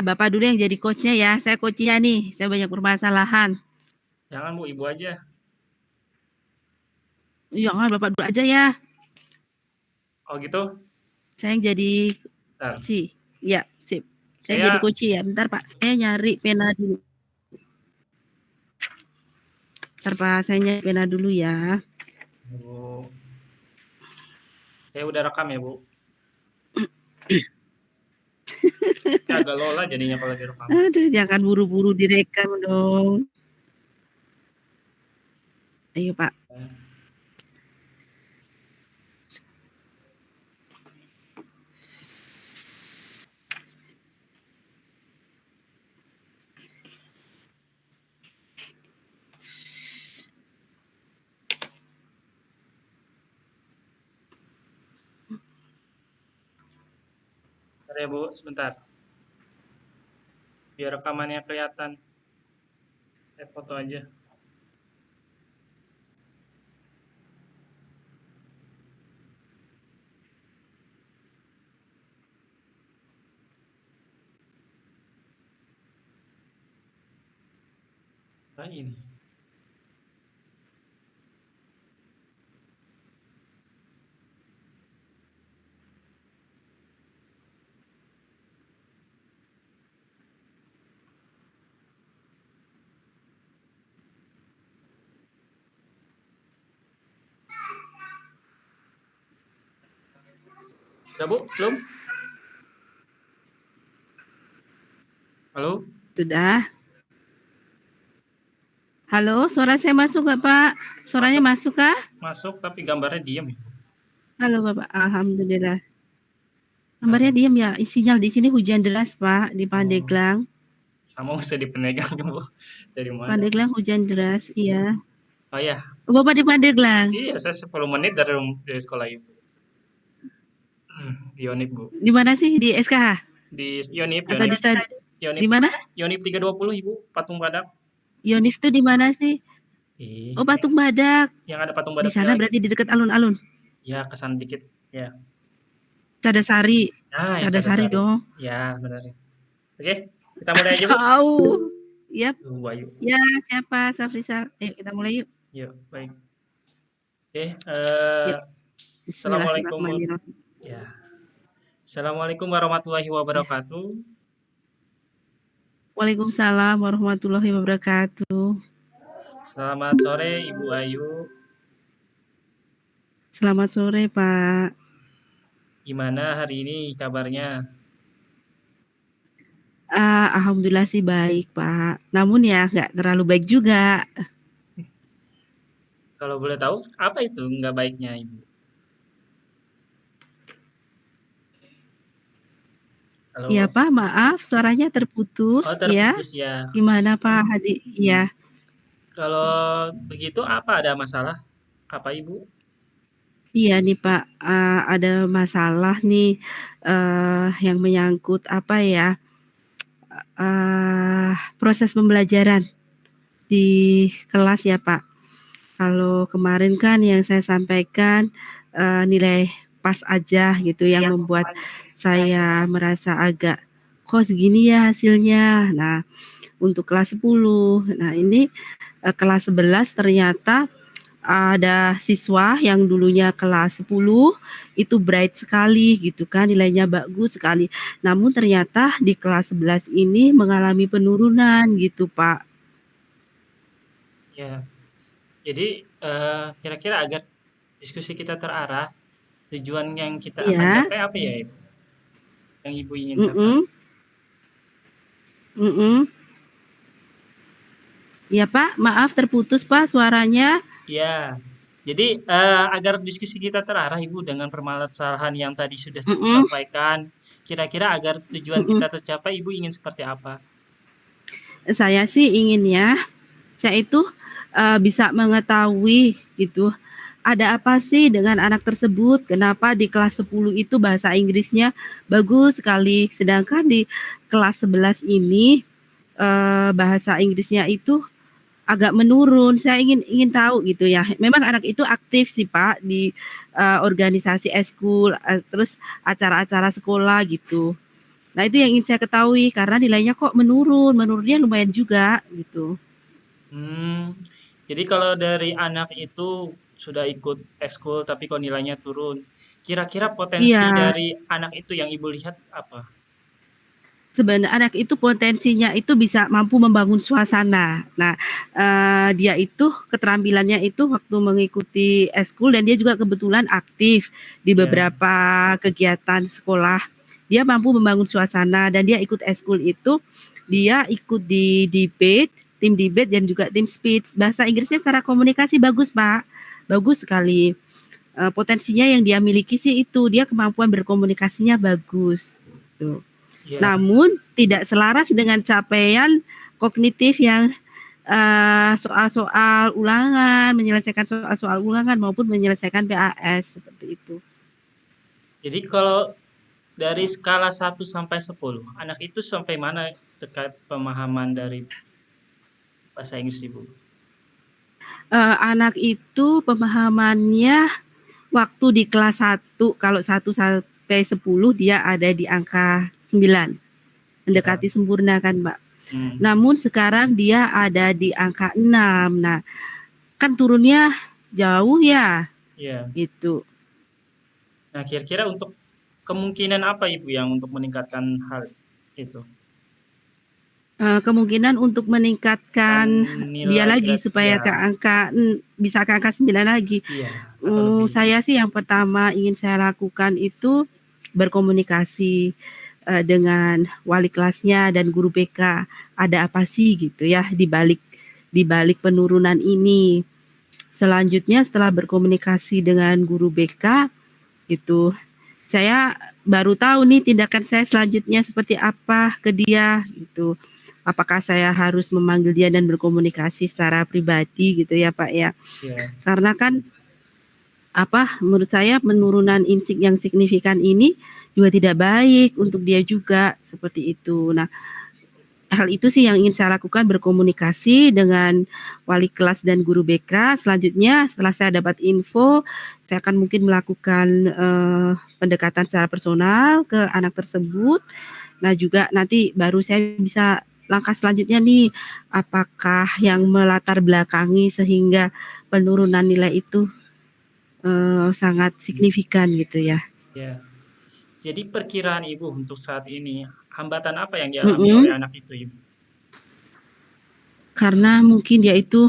Bapak dulu yang jadi coach-nya ya. Saya coach-nya nih. Saya banyak permasalahan. Jangan Bu, Ibu aja. Jangan Bapak dulu aja ya. Oh gitu? Saya yang jadi Bentar. coach. Ya, sip. Saya jadi Saya coach ya. Bentar Pak, saya nyari pena dulu. Bentar Pak, saya nyari pena dulu ya. Bu, saya udah rekam ya Bu. Ya, agak lola jadinya kalau direkam. Aduh, jangan buru-buru direkam dong. Ayo Pak. Bentar ya Bu, sebentar. Biar rekamannya kelihatan. Saya foto aja. Nah ini. Sudah Bu? Belum? Halo? Sudah. Halo, suara saya masuk nggak Pak? Suaranya masuk kah? Masuk, tapi gambarnya diem ya. Halo Bapak, Alhamdulillah. Bentar. Gambarnya diam ya. Sinyal di sini hujan deras Pak di Oh, Pandeglang. sama mesti dipenegang ya Bu. Dari mana? Pandeglang hujan deras, iya. Oh ya, Bapak di Pandeglang. iya saya 10 menit dari sekolah Ibu. Di Yonif Bu. Di mana sih? Di SKH Di Yonif, atau di Yonif. stad? Yonif, Di mana? Yonif 320 Ibu, Patung Badak. Yonif tuh di mana sih? Oh, Patung Badak. Yang ada Patung Di Badaknya sana lagi. berarti di dekat alun-alun. Ya, kesan dikit. Ya. Cadasari. Nah, ya Cadasari Sadasari. dong. Ya, benar. Oke, kita mulai aja Bu. Jauh. Yap. Bayu. Ya, siapa? Safrisal. Ayo kita mulai yuk. Yuk, baik. Oke, Yuk. Assalamualaikum. Bismillahirrahmanirrahim. Ya. Assalamualaikum warahmatullahi Ya. wabarakatuh. Waalaikumsalam warahmatullahi wabarakatuh. Selamat sore Ibu Ayu. Selamat sore, Pak. Gimana hari ini kabarnya? Alhamdulillah sih baik, Pak. Namun ya nggak terlalu baik juga. Kalau boleh tahu, apa itu nggak baiknya Ibu? Halo? Ya, Pak, maaf suaranya terputus Oh, ya. terputus ya. Gimana Pak Hadi? Ya. Kalau begitu apa ada masalah? Apa Ibu? Iya nih Pak, ada masalah nih, yang menyangkut apa ya, proses pembelajaran di kelas ya Pak. Kalau kemarin kan yang saya sampaikan, nilai pas aja gitu yang membuat saya merasa agak, "Kok segini ya hasilnya?" Nah, untuk kelas 10, nah ini, kelas 11 ternyata ada siswa yang dulunya kelas 10 itu bright sekali gitu kan, nilainya bagus sekali. Namun ternyata di kelas 11 ini mengalami penurunan gitu, Pak. Ya. Jadi kira-kira agar diskusi kita terarah, tujuan yang kita akan Iya. capai apa ya Ibu? Yang Ibu ingin capai? Mhm. Mhm. Iya, Pak, maaf terputus, Pak, suaranya. Ya. Jadi agar diskusi kita terarah Ibu dengan permasalahan yang tadi sudah Ibu Mhm. sampaikan, kira-kira agar tujuan Mhm. kita tercapai Ibu ingin seperti apa? Saya sih inginnya, saya itu, bisa mengetahui gitu, ada apa sih dengan anak tersebut, kenapa di kelas 10 itu bahasa Inggrisnya bagus sekali, sedangkan di kelas 11 ini, bahasa Inggrisnya itu agak menurun. Saya ingin ingin tahu gitu ya. Memang anak itu aktif sih Pak di, organisasi eskul, terus acara-acara sekolah gitu. Nah, itu yang ingin saya ketahui karena nilainya kok menurunnya lumayan juga gitu. Hmm, jadi kalau dari anak itu sudah ikut ekskul tapi kok nilainya turun, kira-kira potensi Iya, dari anak itu yang Ibu lihat apa? sebenarnya anak itu potensinya itu bisa mampu membangun suasana. Nah, dia itu keterampilannya itu waktu mengikuti ekskul dan dia juga kebetulan aktif di Ya, beberapa kegiatan sekolah. Dia mampu membangun suasana dan dia ikut ekskul itu, dia ikut di debate, tim debate dan juga tim speech. Bahasa Inggrisnya secara komunikasi bagus, Pak. Bagus sekali. Potensinya yang dia miliki sih itu, dia kemampuan berkomunikasinya bagus. Tuh. ya. Namun tidak selaras dengan capaian kognitif yang soal-soal ulangan, menyelesaikan soal-soal ulangan maupun menyelesaikan PAS seperti itu. Jadi kalau dari skala 1 sampai 10, anak itu sampai mana terkait pemahaman dari bahasa Inggris Ibu? Anak itu pemahamannya waktu di kelas 1 kalau 1 sampai 10 dia ada di angka 9, Ya. mendekati sempurna kan, Mbak. Hmm, Namun sekarang dia ada di angka 6. Nah, kan turunnya jauh ya, ya. gitu. Nah, kira-kira untuk kemungkinan apa Ibu yang untuk meningkatkan hal itu? Kemungkinan untuk Kan meningkatkan dia nilai lagi ya, supaya ke angka bisa ke angka 9 lagi. iya atau lebih. Saya sih yang pertama ingin saya lakukan itu berkomunikasi, dengan wali kelasnya dan guru BK. Ada apa sih gitu ya di balik penurunan ini. Selanjutnya setelah berkomunikasi dengan guru BK gitu, saya baru tahu nih tindakan saya selanjutnya seperti apa ke dia gitu. Apakah saya harus memanggil dia dan berkomunikasi secara pribadi gitu ya Pak ya. Ya, Karena kan apa menurut saya penurunan yang signifikan ini juga tidak baik untuk dia juga seperti itu. Nah, hal itu sih yang ingin saya lakukan berkomunikasi dengan wali kelas dan guru BK. Selanjutnya setelah saya dapat info, saya akan mungkin melakukan pendekatan secara personal ke anak tersebut. Nah, juga nanti baru saya bisa langkah selanjutnya nih, apakah yang melatar belakangi sehingga penurunan nilai itu sangat signifikan gitu ya. ya. Jadi perkiraan Ibu untuk saat ini, hambatan apa yang dialami oleh Mhm. anak itu, Ibu? Karena mungkin dia itu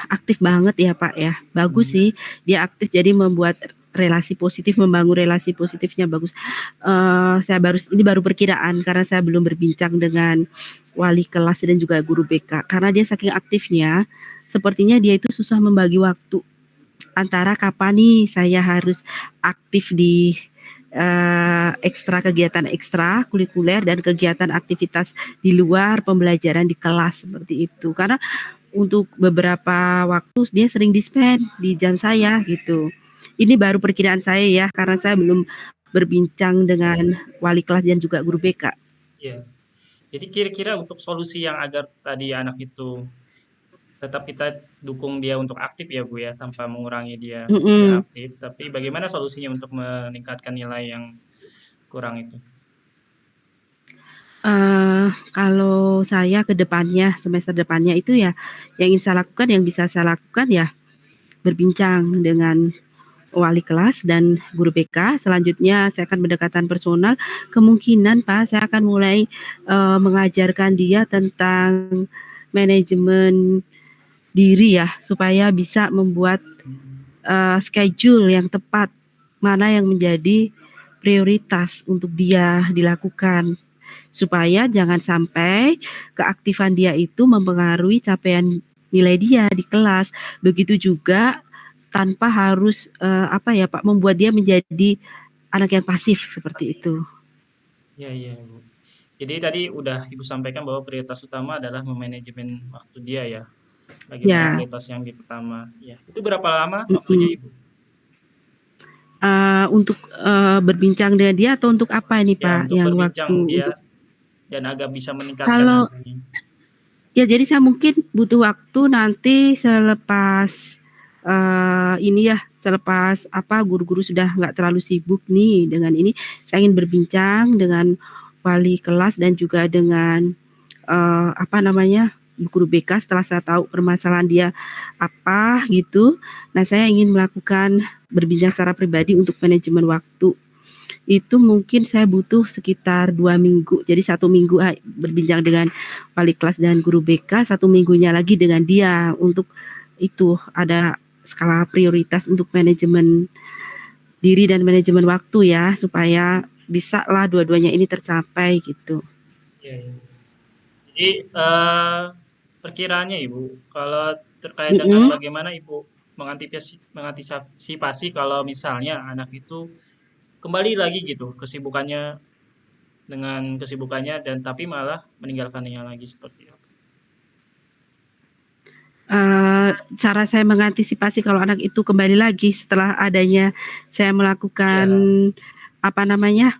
aktif banget ya Pak ya. Bagus Hmm, sih dia aktif jadi membuat relasi positif, membangun relasi positifnya bagus. Saya ini baru perkiraan karena saya belum berbincang dengan wali kelas dan juga guru BK. Karena dia saking aktifnya, sepertinya dia itu susah membagi waktu antara kapan nih saya harus aktif di ekstra kegiatan ekstra kulikuler dan kegiatan aktivitas di luar pembelajaran di kelas seperti itu. Karena untuk beberapa waktu dia sering di-spend di jam saya gitu. Ini baru perkiraan saya ya karena saya belum berbincang dengan wali kelas dan juga guru BK. ya. Jadi kira-kira untuk solusi yang agar tadi anak itu tetap kita dukung dia untuk aktif ya Bu ya, tanpa mengurangi dia tidak Mhm. aktif. Tapi bagaimana solusinya untuk meningkatkan nilai yang kurang itu? Kalau saya ke depannya, semester depannya itu ya, yang ingin saya lakukan, yang bisa saya lakukan ya berbincang dengan wali kelas dan guru BK. Selanjutnya saya akan pendekatan personal. Kemungkinan Pak, saya akan mulai mengajarkan dia tentang manajemen diri ya, supaya bisa membuat schedule yang tepat, mana yang menjadi prioritas untuk dia dilakukan. Supaya jangan sampai keaktifan dia itu mempengaruhi capaian nilai dia di kelas. Begitu juga tanpa harus apa ya Pak, membuat dia menjadi anak yang pasif seperti itu. Ya, ya, Bu. Jadi tadi udah Ibu sampaikan bahwa prioritas utama adalah memanajemen waktu dia ya. Bagaimana Ya, prioritas yang di pertama? Ya. Itu berapa lama waktunya, mhm. Ibu? Untuk, berbincang dengan dia atau untuk apa ini Ya, Pak, untuk yang berbincang waktu dia untuk dan agak bisa meningkatkan kalau hasilnya. ya jadi saya mungkin butuh waktu nanti selepas, ini ya, selepas guru-guru sudah nggak terlalu sibuk nih dengan ini, saya ingin berbincang dengan wali kelas dan juga dengan guru BK setelah saya tahu permasalahan dia apa gitu. Nah, saya ingin melakukan berbincang secara pribadi untuk manajemen waktu. Itu mungkin saya butuh sekitar 2 minggu. Jadi 1 minggu berbincang dengan wali kelas dan guru BK, 1 minggunya lagi dengan dia untuk itu ada skala prioritas untuk manajemen diri dan manajemen waktu ya, supaya bisa lah dua-duanya ini tercapai gitu. Iya, iya. Jadi perkiraannya Ibu, kalau terkait dengan Mm-mm. bagaimana Ibu mengantisipasi kalau misalnya anak itu kembali lagi gitu kesibukannya dan tapi malah meninggalkannya lagi seperti itu. Cara saya mengantisipasi kalau anak itu kembali lagi setelah adanya saya melakukan Iya,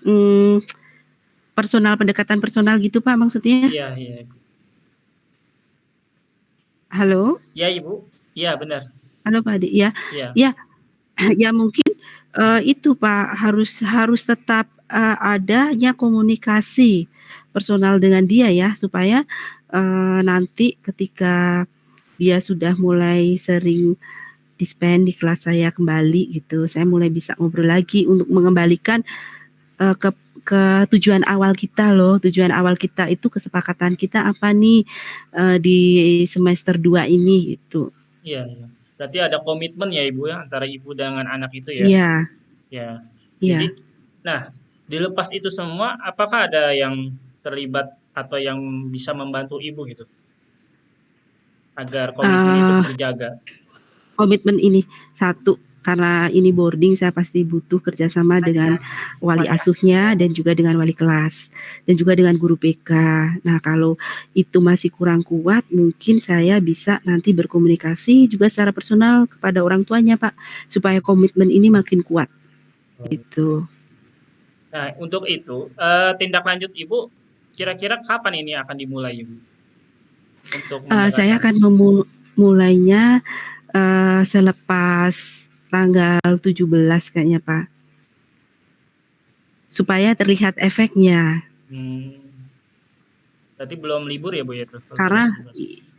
hmm, pendekatan personal gitu Pak maksudnya. iya, iya, Ibu. Halo, Iya Ibu, iya benar, halo Pak Adi. Ya, iya, ya, ya mungkin itu Pak harus harus tetap adanya komunikasi personal dengan dia ya supaya nanti ketika dia sudah mulai sering di kelas saya kembali gitu, saya mulai bisa ngobrol lagi untuk mengembalikan ke tujuan awal kita loh. Tujuan awal kita itu kesepakatan kita apa nih di semester 2 ini gitu. iya, iya. Berarti ada komitmen ya Ibu ya antara Ibu dengan anak itu ya. Iya, Ya. Jadi, iya. nah, dilepas itu semua, apakah ada yang terlibat atau yang bisa membantu Ibu gitu agar komitmen itu Uh, terjaga? Komitmen ini satu karena ini boarding saya pasti butuh kerjasama dengan wali asuhnya dan juga dengan wali kelas dan juga dengan guru BK. Nah kalau itu masih kurang kuat mungkin saya bisa nanti berkomunikasi juga secara personal kepada orang tuanya Pak supaya komitmen ini makin kuat gitu. Nah, untuk itu, tindak lanjut Ibu kira-kira kapan ini akan dimulai Ibu untuk Saya mendekatkan? akan memulainya selepas tanggal 17 kayaknya Pak supaya terlihat efeknya. Hmm, berarti belum libur ya Bu ya tuh kalau tanggal Karena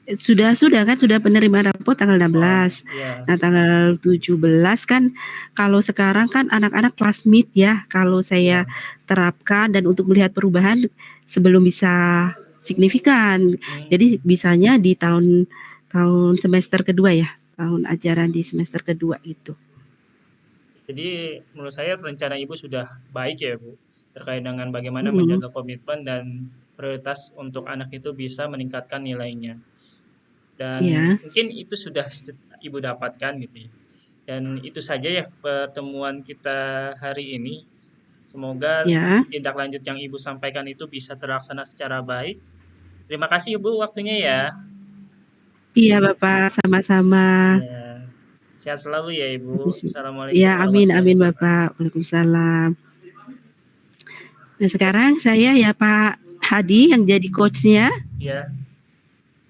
17. sudah penerimaan rapot tanggal Oh, 16. iya. Nah, tanggal 17 kan kalau sekarang kan anak-anak kelas mid ya, kalau saya Iya. terapkan dan untuk melihat perubahan sebelum bisa signifikan. Jadi Hmm. bisanya di tahun tahun semester kedua ya, tahun ajaran di semester kedua itu. Jadi menurut saya rencana Ibu sudah baik ya Bu, terkait dengan bagaimana Mm, menjaga komitmen dan prioritas untuk anak itu bisa meningkatkan nilainya. Dan ya, mungkin itu sudah Ibu dapatkan gitu ya. Dan itu saja ya pertemuan kita hari ini. Semoga ya. tindak lanjut yang Ibu sampaikan itu bisa terlaksana secara baik. Terima kasih Ibu waktunya ya. Iya Bapak, sama-sama. Ya, sehat selalu ya Ibu. Ya, Assalamualaikum amin, warahmatullahi amin wabarakatuh. Bapak. Waalaikumsalam. Nah, sekarang saya ya Pak Hadi yang jadi coachnya. Ya,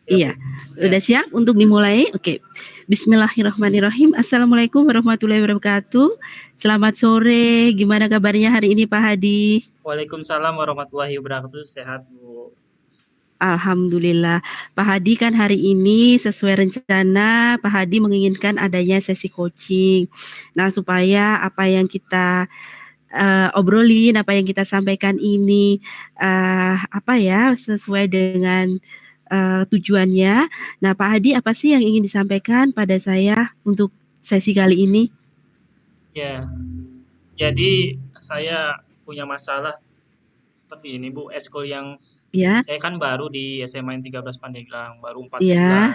ya Iya, Bu. udah Ya. siap untuk dimulai? Oke. Bismillahirrahmanirrahim. Assalamualaikum warahmatullahi wabarakatuh. Selamat sore. Gimana kabarnya hari ini Pak Hadi? Waalaikumsalam warahmatullahi wabarakatuh. Sehat Bu. Alhamdulillah. Pak Hadi kan hari ini sesuai rencana Pak Hadi menginginkan adanya sesi coaching. Nah, supaya apa yang kita obrolin, apa yang kita sampaikan ini sesuai dengan tujuannya. Nah, Pak Hadi apa sih yang ingin disampaikan pada saya untuk sesi kali ini? Ya, jadi saya punya masalah seperti ini Bu. Eskul yang Ya, saya kan baru di SMA N 13 Pandeglang, baru 4 ya, bulan.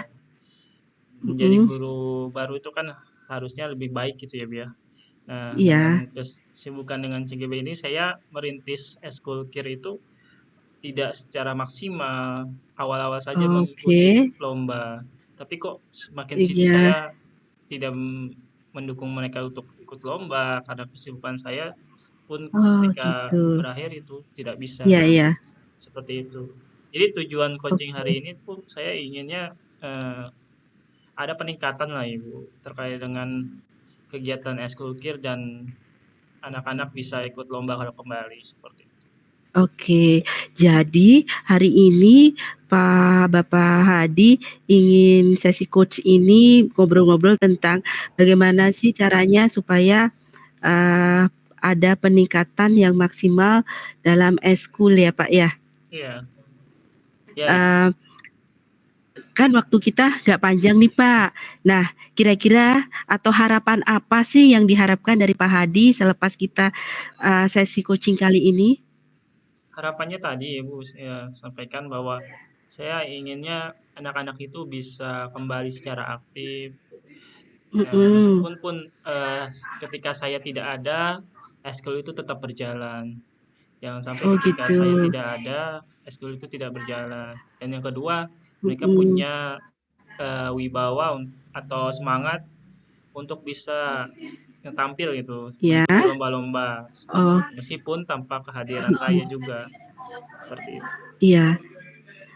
Menjadi mm, guru baru itu kan harusnya lebih baik gitu ya Bu ya. Nah, ya, dengan kesibukan dengan CGB ini saya merintis eskul kir itu tidak secara maksimal. Awal-awal saja oke, mengikuti lomba. Tapi kok semakin sini iya, saya tidak mendukung mereka untuk ikut lomba karena kesibukan saya pun oh ketika gitu, berakhir itu tidak bisa ya, ya, seperti itu. Jadi tujuan coaching hari ini tuh saya inginnya eh, ada peningkatan lah Ibu terkait dengan kegiatan ekskul dan anak-anak bisa ikut lomba kalau kembali seperti itu. Oke, jadi hari ini Bapak Hadi ingin sesi coach ini ngobrol-ngobrol tentang bagaimana sih caranya supaya, ada peningkatan yang maksimal dalam ekskul ya, Pak, ya? Iya. Ya, Eee, kan waktu kita nggak panjang nih, Pak. Nah, kira-kira atau harapan apa sih yang diharapkan dari Pak Hadi selepas kita, sesi coaching kali ini? harapannya tadi Ibu saya sampaikan bahwa saya inginnya anak-anak itu bisa kembali secara aktif. Mhm. Meskipun ketika saya tidak ada, ekskul itu tetap berjalan. Jangan sampai Oh, ketika gitu. saya tidak ada, ekskul itu tidak berjalan. Dan yang kedua, mereka Mhm. punya wibawa atau semangat untuk bisa tampil gitu, Ya? mengikuti lomba-lomba seperti Oh, itu. Meskipun tanpa kehadiran saya juga seperti itu. iya.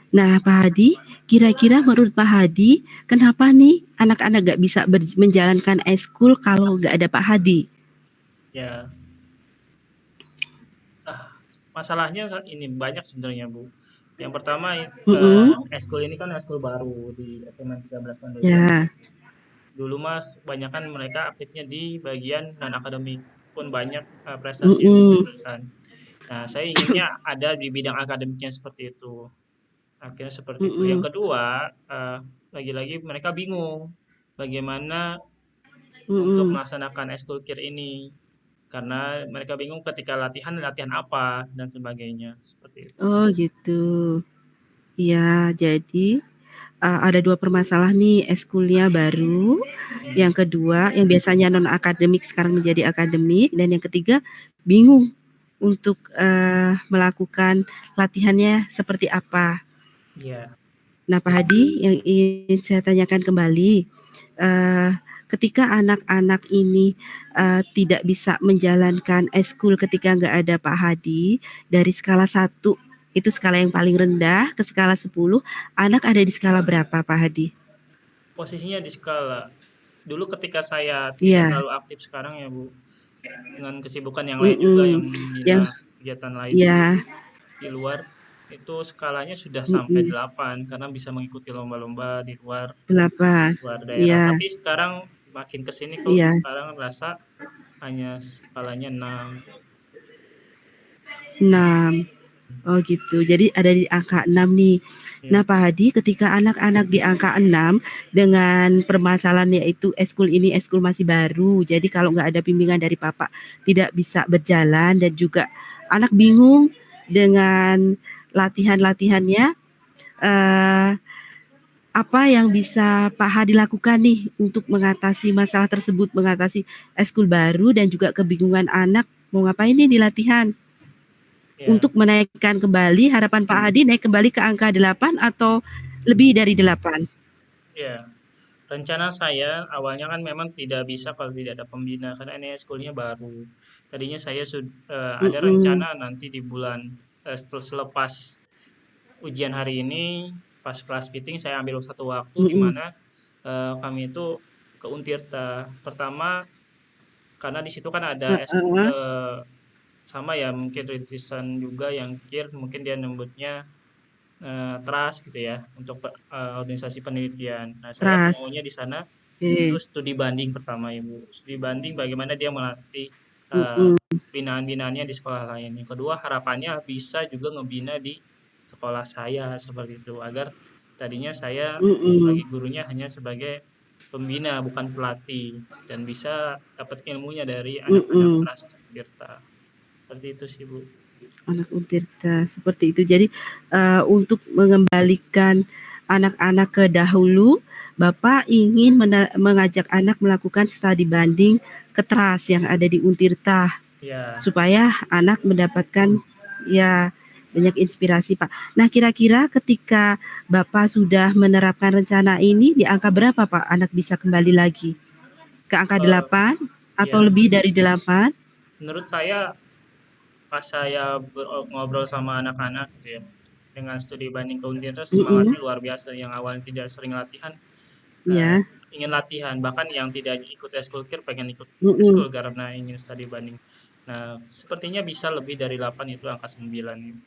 Nah, Pak Hadi, kira-kira menurut Pak Hadi, kenapa nih anak-anak nggak bisa menjalankan ekskul kalau nggak ada Pak Hadi? Ya, ah, masalahnya ini banyak sebenarnya Bu. Yang pertama, Mhm. ekskul ini kan ekskul baru di SMA 13 Pandeglang. Ya. Dulu mah kebanyakan mereka aktifnya di bagian non akademik pun banyak prestasi yang Mhm. diberikan. Nah, saya inginnya ada di bidang akademiknya seperti itu. Akhirnya seperti itu. Yang Mhm. kedua, lagi-lagi mereka bingung bagaimana untuk Mhm. melaksanakan ekskul ini. Karena mereka bingung ketika latihan, latihan apa dan sebagainya. Seperti itu. Oh, gitu. Iya, jadi, ada 2 permasalahan nih, ekskulnya baru, Hmm, yang kedua yang biasanya non akademik sekarang menjadi akademik, dan yang ketiga bingung untuk, melakukan latihannya seperti apa. iya, Nah, Pak Hadi, yang ingin saya tanyakan kembali, eee, ketika anak-anak ini, tidak bisa menjalankan ekskul ketika nggak ada Pak Hadi, dari skala 1, itu skala yang paling rendah, ke skala 10, anak ada di skala berapa, Pak Hadi? posisinya di skala. Dulu ketika saya tidak Iya, terlalu aktif sekarang ya Bu, dengan kesibukan yang lain juga mhm, yang membina yang kegiatan lain iya, di luar, itu skalanya sudah sampai mhm, 8 karena bisa mengikuti lomba-lomba di luar 8, luar daerah. iya, Tapi sekarang makin ke sini kok iya, sekarang rasa hanya skalanya 6. 6. Oh, gitu. Jadi ada di angka 6 nih. Nah, Ya, Pak Hadi, ketika anak-anak di angka 6 dengan permasalahan yaitu ekskul ini ekskul masih baru, jadi kalau nggak ada bimbingan dari Bapak tidak bisa berjalan dan juga anak bingung dengan latihan-latihannya, eee, apa yang bisa Pak Hadi lakukan nih untuk mengatasi masalah tersebut, mengatasi ekskul baru dan juga kebingungan anak mau ngapain nih di latihan? ya, Untuk menaikkan kembali harapan Pak Hadi naik kembali ke angka 8 atau lebih dari 8? ya. Rencana saya awalnya kan memang tidak bisa kalau tidak ada pembina karena ini eskulnya baru. Tadinya saya ada Mhm, rencana nanti di bulan selepas ujian hari ini pas kelas fitting saya ambil satu waktu di mhm, mana kami itu ke Untirta. Pertama karena di situ kan ada heeh, sama ya mungkin rintisan juga yang kecil mungkin dia nyebutnya trust gitu ya untuk organisasi penelitian. Nah, saya trust, maunya di sana itu oke, studi banding pertama Ibu. Studi banding bagaimana dia melatih eh, mhm, binaan-binaannya di sekolah lain. Yang kedua harapannya bisa juga ngebina di sekolah saya seperti itu agar tadinya saya mhm, sebagai gurunya hanya sebagai pembina bukan pelatih dan bisa dapat ilmunya dari anak-anak mhm, Trust Tirta. Seperti itu sih Bu. anak Untirta, seperti itu. Jadi, untuk mengembalikan anak-anak ke dahulu, Bapak ingin mengajak anak melakukan studi banding ke trust yang ada di Untirta. Ya, Supaya anak mendapatkan, ya, banyak inspirasi, Pak. Nah, kira-kira ketika Bapak sudah menerapkan rencana ini, di angka berapa, Pak, anak bisa kembali lagi? Ke angka eh, 8 atau ya lebih dari 8? menurut saya pas saya ngobrol sama anak-anak gitu ya, dengan studi banding keundian terus Mhm, semangatnya luar biasa yang awalnya tidak sering latihan, iya. ingin latihan, bahkan yang tidak ikut ekskul pengen ikut ekskul mhm. karena ingin studi banding. Nah, sepertinya bisa lebih dari 8 itu angka 9 gitu.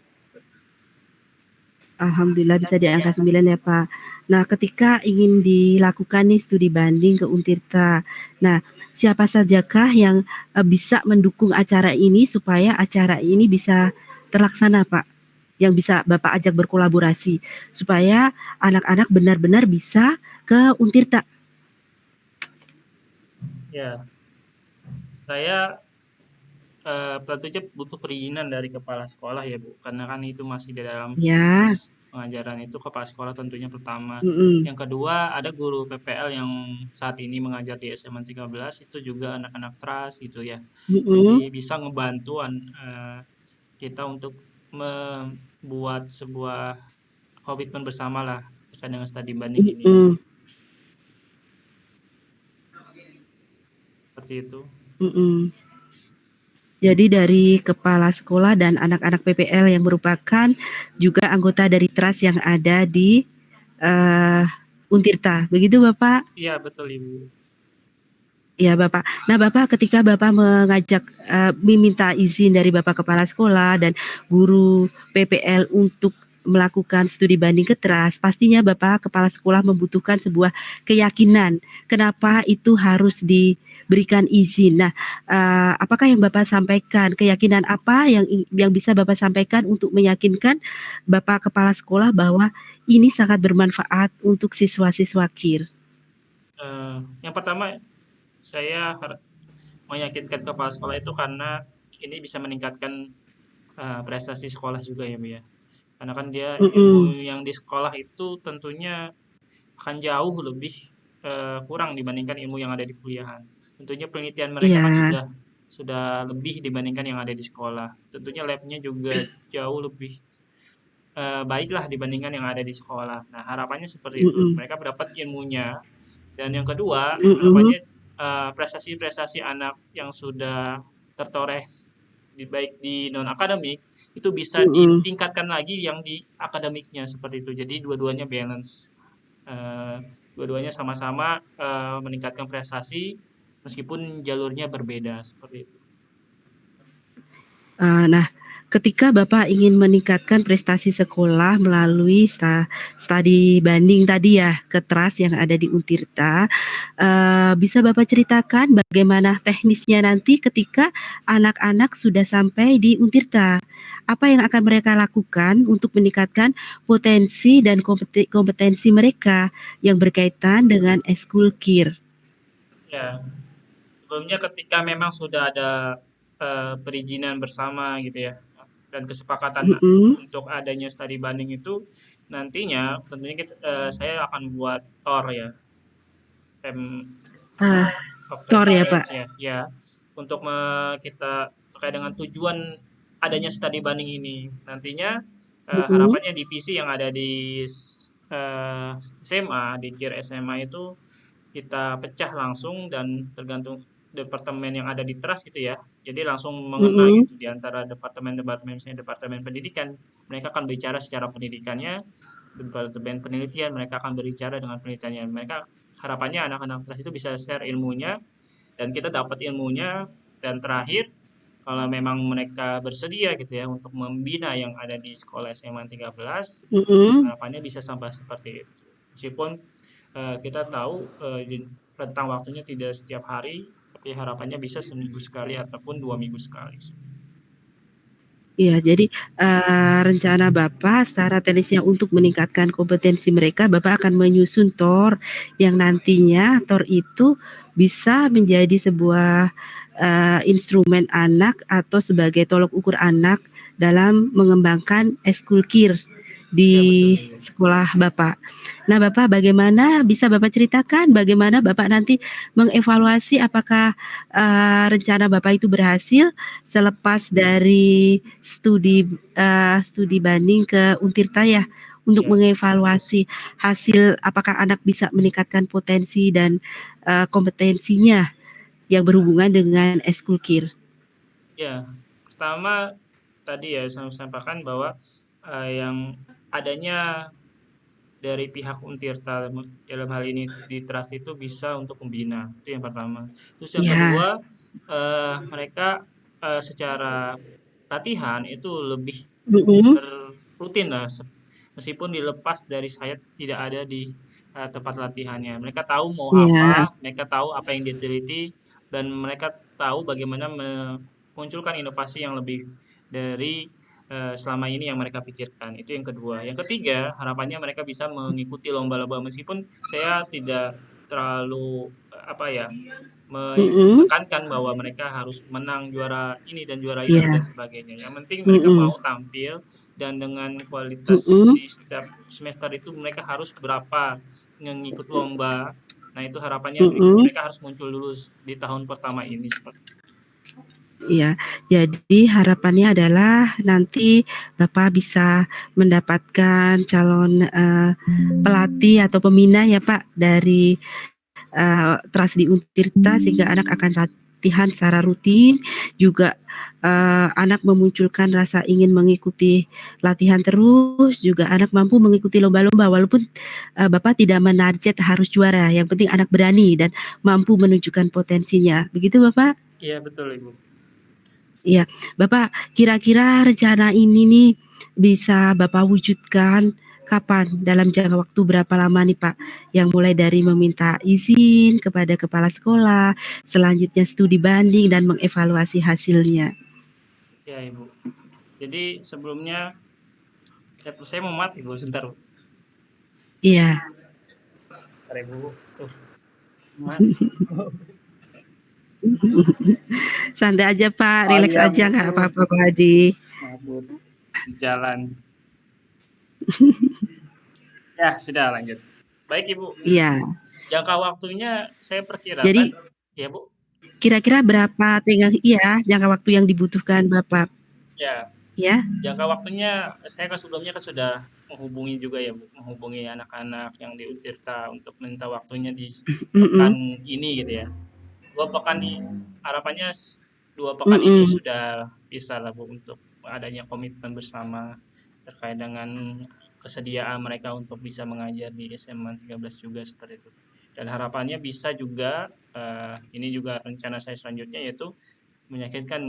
Alhamdulillah bisa di angka 9 ya, Pak. Nah, ketika ingin dilakukan nih studi banding ke Untirta. Nah, siapa sajakah yang, bisa mendukung acara ini supaya acara ini bisa terlaksana, Pak? Yang bisa Bapak ajak berkolaborasi supaya anak-anak benar-benar bisa ke Untirta? Ya, saya tentunya butuh perizinan dari kepala sekolah ya Bu, karena kan itu masih di dalam Ya, proses pengajaran itu kepala sekolah tentunya pertama. mhm, Yang kedua ada guru PPL yang saat ini mengajar di SMA 13 itu juga anak-anak TRAS gitu ya. Jadi mhm, bisa ngebantu kita untuk membuat sebuah komitmen bersama lah terkait dengan studi banding ini. mhm, Seperti itu. mhm. Jadi dari kepala sekolah dan anak-anak PPL yang merupakan juga anggota dari TRAS yang ada di uh, Untirta, begitu Bapak? Iya betul Ibu. Ya Bapak. Nah Bapak ketika Bapak mengajak meminta izin dari Bapak kepala sekolah dan guru PPL untuk melakukan studi banding ke TRAS, pastinya Bapak kepala sekolah membutuhkan sebuah keyakinan kenapa itu harus diberikan izin. Nah, apakah yang Bapak sampaikan, keyakinan apa yang bisa Bapak sampaikan untuk meyakinkan Bapak kepala sekolah bahwa ini sangat bermanfaat untuk siswa-siswa KIR? Yang pertama saya meyakinkan kepala sekolah itu karena ini bisa meningkatkan prestasi sekolah juga ya Bu ya. Karena kan dia ilmu Mm-mm. yang di sekolah itu tentunya akan jauh lebih kurang dibandingkan ilmu yang ada di kuliahan. Tentunya penelitian mereka kan Iya. sudah lebih dibandingkan yang ada di sekolah. Tentunya labnya juga jauh lebih baiklah dibandingkan yang ada di sekolah. Nah, harapannya seperti itu. Mhm, Mereka mendapat ilmunya dan yang kedua, mhm, harapannya prestasi-prestasi anak yang sudah tertoreh baik di non akademik itu bisa mhm. ditingkatkan lagi yang di akademiknya seperti itu. Jadi dua-duanya balance. Eh, Dua-duanya sama-sama meningkatkan prestasi meskipun jalurnya berbeda seperti itu. Nah, ketika Bapak ingin meningkatkan prestasi sekolah melalui studi banding tadi ya, ke TRAS yang ada di Untirta, bisa Bapak ceritakan bagaimana teknisnya nanti ketika anak-anak sudah sampai di Untirta? Apa yang akan mereka lakukan untuk meningkatkan potensi dan kompetensi mereka yang berkaitan dengan ekskul KIR? Ya, sebelumnya ketika memang sudah ada perizinan bersama gitu ya dan kesepakatan Mhm. untuk adanya studi banding itu nantinya tentunya saya akan buat TOR ya, tem apa Ah, October TOR ya, Pak? Challenge ya, ya untuk kita terkait dengan tujuan adanya studi banding ini nantinya Mhm, harapannya divisi yang ada di SMA di KIR SMA itu kita pecah langsung dan tergantung departemen yang ada di Trust gitu ya. Jadi langsung mengena mhm. gitu di antara departemen-departemen misalnya departemen pendidikan, mereka akan bicara secara pendidikannya, departemen penelitian mereka akan berbicara dengan penelitiannya. Mereka harapannya anak-anak Trust itu bisa share ilmunya dan kita dapat ilmunya dan terakhir kalau memang mereka bersedia gitu ya untuk membina yang ada di sekolah SMA 13, Mhm. harapannya bisa sampai seperti itu. Meskipun kita tahu rentang waktunya tidak setiap hari, tapi harapannya bisa seminggu sekali ataupun 2 minggu sekali. Iya, jadi, rencana Bapak secara teknisnya untuk meningkatkan kompetensi mereka, Bapak akan menyusun TOR yang nantinya TOR itu bisa menjadi sebuah, instrumen anak atau sebagai tolok ukur anak dalam mengembangkan ekskul KIR Ya betul di Ibu. sekolah Bapak. Nah, Bapak bagaimana bisa Bapak ceritakan bagaimana Bapak nanti mengevaluasi apakah, rencana Bapak itu berhasil selepas dari studi banding ke Untirta ya, untuk Ya, mengevaluasi hasil apakah anak bisa meningkatkan potensi dan, kompetensinya yang berhubungan dengan ekskul KIR. ya. Pertama tadi ya saya sampaikan bahwa yang adanya dari pihak Untirta dalam hal ini di Trust itu bisa untuk membina, itu yang pertama. Terus yang Iya. kedua, mereka, secara latihan itu lebih Mhm. rutin lah, meskipun dilepas dari saya tidak ada di tempat latihannya. Mereka tahu mau Iya. apa, mereka tahu apa yang diteliti, dan mereka tahu bagaimana memunculkan inovasi yang lebih dari selama ini yang mereka pikirkan. Itu yang kedua. Yang ketiga, harapannya mereka bisa mengikuti lomba-lomba meskipun saya tidak terlalu apa ya, Mhm. menekankan bahwa mereka harus menang juara ini dan juara itu dan Iya. sebagainya. Yang penting mereka Mhm. mau tampil dan dengan kualitas Mhm. di setiap semester itu mereka harus berapa yang ngikut lomba. Nah, itu harapannya Mhm. mereka harus muncul dulu di tahun pertama ini seperti. Iya, jadi harapannya adalah nanti Bapak bisa mendapatkan calon, pelatih atau pembina ya Pak dari, Trust di Untirta sehingga anak akan latihan secara rutin, juga, anak memunculkan rasa ingin mengikuti latihan terus, juga anak mampu mengikuti lomba-lomba walaupun, Bapak tidak menarget harus juara, yang penting anak berani dan mampu menunjukkan potensinya. Begitu Bapak? Iya, betul Ibu. Iya, Bapak kira-kira rencana ini nih bisa Bapak wujudkan kapan? Dalam jangka waktu berapa lama nih Pak? Yang mulai dari meminta izin kepada kepala sekolah, selanjutnya studi banding dan mengevaluasi hasilnya. Ya, Ibu. Jadi sebelumnya saya mau mati Bu, sebentar Bu. Iya. Bentar ya, Bu. Tuh, mati. Santai aja Pak, Oh rileks iya aja Bu, nggak apa-apa Pak Hadi. maaf Bu, di jalan. Ya, sudah lanjut. Baik Ibu, Iya. jangka waktunya saya perkirakan, Jadi ya Bu, kira-kira berapa jangka waktu yang dibutuhkan Bapak? ya Ya? jangka waktunya saya kan sebelumnya kan sudah menghubungi juga ya Bu, menghubungi anak-anak yang di Untirta untuk minta waktunya di pekan Mhm. ini gitu ya. 2 pekan harapannya 2 pekan ini Mhm. sudah bisa lah Bu untuk adanya komitmen bersama terkait dengan kesediaan mereka untuk bisa mengajar di SMA 13 juga seperti itu. Dan harapannya bisa juga, ini juga rencana saya selanjutnya yaitu meyakinkan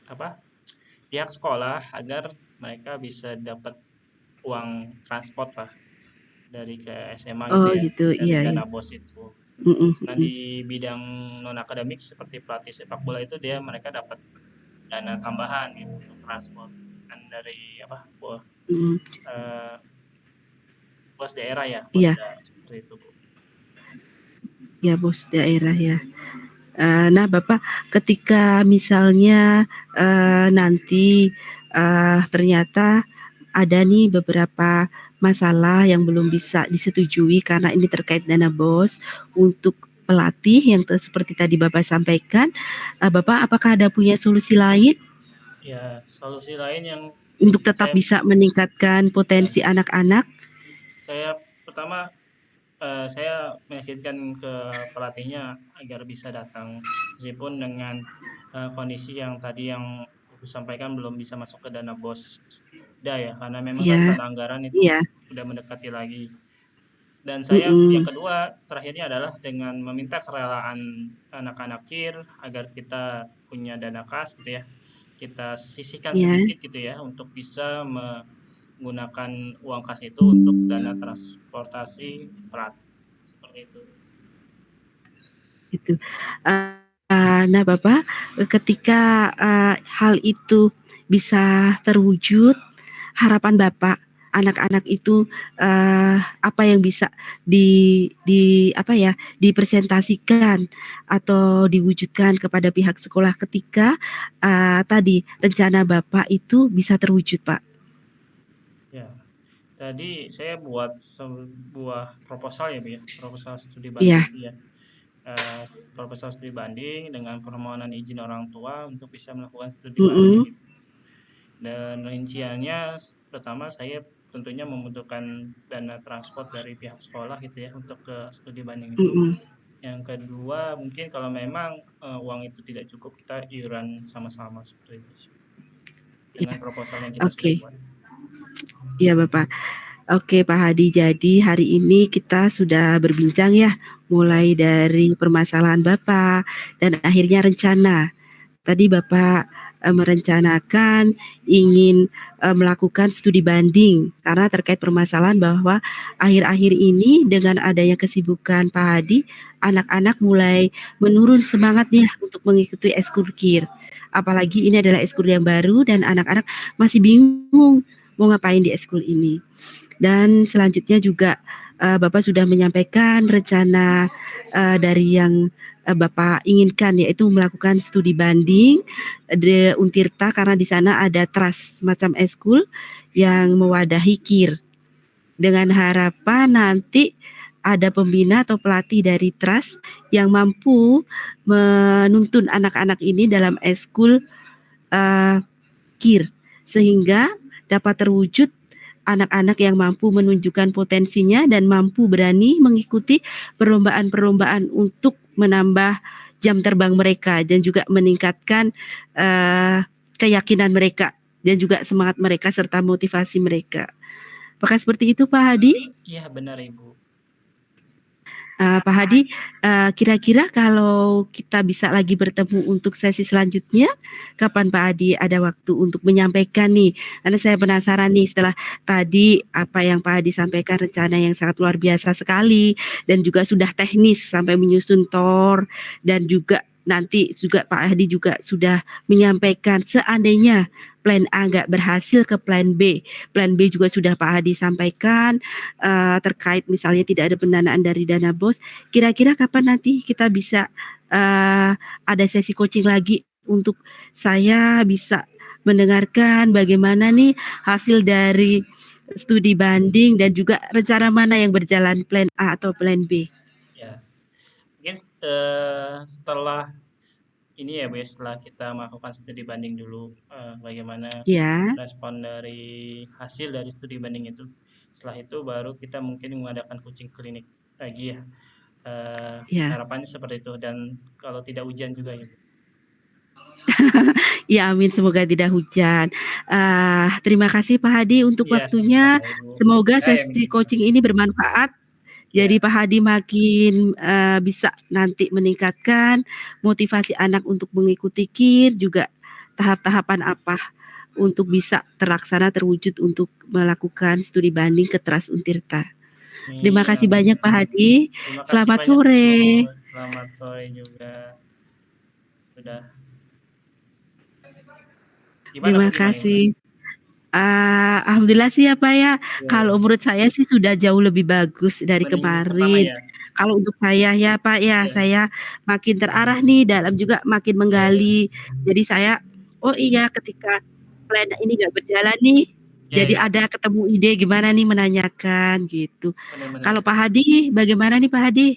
apa, pihak sekolah agar mereka bisa dapat uang transport lah dari ke SMA gitu Oh ya, gitu, dari iya dana iya. BOS itu. Mhm Nah, mhm. di bidang non akademik seperti pelatih sepak bola itu mereka dapat dana tambahan gitu untuk transport kan dari apa, Mhm. eh, bos daerah ya, bos Iya. daerah seperti itu Bu. Ya, bos daerah ya. Nah, Bapak ketika misalnya, nanti, ternyata ada nih beberapa masalah yang belum bisa disetujui karena ini terkait dana BOS untuk pelatih yang seperti tadi Bapak sampaikan, Bapak apakah ada punya solusi lain Ya, solusi lain yang untuk tetap saya bisa meningkatkan ya potensi anak-anak? saya pertama, saya meyakinkan ke pelatihnya agar bisa datang meskipun dengan kondisi yang tadi yang aku sampaikan belum bisa masuk ke dana BOS da ya, karena memang kan Iya karena anggaran itu iya, udah mendekati lagi. Dan saya yang mhm, kedua, terakhirnya adalah dengan meminta kerelaan anak-anak KIR agar kita punya dana kas gitu ya. Kita sisihkan iya, sedikit gitu ya untuk bisa menggunakan uang kas itu untuk dana transportasi pelat. Seperti itu. gitu. Nah Bapak, ketika, hal itu bisa terwujud, harapan Bapak, anak-anak itu, apa yang bisa apa ya, dipresentasikan atau diwujudkan kepada pihak sekolah ketika, tadi rencana Bapak itu bisa terwujud, Pak? Ya. Tadi saya buat sebuah proposal ya, Bu ya, proposal studi banding Iya, itu ya. Proposal studi banding dengan permohonan izin orang tua untuk bisa melakukan studi banding mhm, gitu. Dan rinciannya pertama saya tentunya membutuhkan dana transport dari pihak sekolah gitu ya untuk ke studi banding itu. mhm, Yang kedua mungkin kalau memang uang itu tidak cukup kita iuran sama-sama seperti itu sih. iya, Dengan proposal yang kita sudah oke. buat. Iya Bapak. Oke Pak Hadi, jadi hari ini kita sudah berbincang ya, Ya, mulai dari permasalahan Bapak dan akhirnya rencana. Tadi Bapak, merencanakan ingin, melakukan studi banding karena terkait permasalahan bahwa akhir-akhir ini dengan adanya kesibukan Pak Hadi, anak-anak mulai menurun semangatnya untuk mengikuti ekskulkir. Apalagi ini adalah ekskul yang baru dan anak-anak masih bingung mau ngapain di ekskul ini. Dan selanjutnya juga, Bapak sudah menyampaikan rencana, dari yang, Bapak inginkan yaitu melakukan studi banding de Untirta karena di sana ada trust semacam ekskul yang mewadahi KIR. Dengan harapan nanti ada pembina atau pelatih dari trust yang mampu menuntun anak-anak ini dalam ekskul, eee, KIR sehingga dapat terwujud anak-anak yang mampu menunjukkan potensinya dan mampu berani mengikuti perlombaan-perlombaan untuk menambah jam terbang mereka dan juga meningkatkan, keyakinan mereka dan juga semangat mereka serta motivasi mereka. Apakah seperti itu Pak Hadi? iya benar Ibu. Pak Hadi, kira-kira kalau kita bisa lagi bertemu untuk sesi selanjutnya, kapan Pak Hadi ada waktu untuk menyampaikan nih? Karena saya penasaran nih setelah tadi apa yang Pak Hadi sampaikan rencana yang sangat luar biasa sekali dan juga sudah teknis sampai menyusun TOR dan juga nanti juga Pak Hadi juga sudah menyampaikan seandainya plan A nggak berhasil ke plan B. Plan B juga sudah Pak Hadi sampaikan, terkait misalnya tidak ada pendanaan dari dana BOS, kira-kira kapan nanti kita bisa, ada sesi coaching lagi untuk saya bisa mendengarkan bagaimana nih hasil dari studi banding dan juga rencana mana yang berjalan plan A atau plan B? Ya, mungkin setelah ini ya Bu ya, setelah kita melakukan studi banding dulu, bagaimana Ya, respon dari hasil dari studi banding itu. Setelah itu baru kita mungkin mengadakan coaching klinik lagi ya. ya. Harapannya seperti itu dan kalau tidak hujan juga ya Bu. Ya amin semoga tidak hujan. Terima kasih Pak Hadi untuk Iya, sama-sama waktunya. Ibu. Semoga Saya yang sesi terima coaching kasih. ini bermanfaat. Jadi Iya, Pak Hadi makin, bisa nanti meningkatkan motivasi anak untuk mengikuti KIR, juga tahap-tahapan apa untuk bisa terlaksana, terwujud untuk melakukan studi banding ke Trust Untirta. Terima iya, kasih amin. banyak Pak Hadi, Terima kasih selamat banyak Ibu. sore. Selamat sore juga. Sudah. Gimana Terima Bu, gimana? kasih. Alhamdulillah sih ya, Pak, ya. Iya, Kalau iya. menurut saya sih sudah jauh lebih bagus dari Dibanding minggu pertama kemarin. ya? Kalau untuk saya ya, Pak, ya, Iya, saya makin terarah nih dalam juga makin menggali. Jadi saya, oh iya ketika plan ini nggak berjalan nih, iya, jadi iya. ada ketemu ide gimana nih menanyakan gitu. Kalau Benar-benar. Pak Hadi, bagaimana nih Pak Hadi?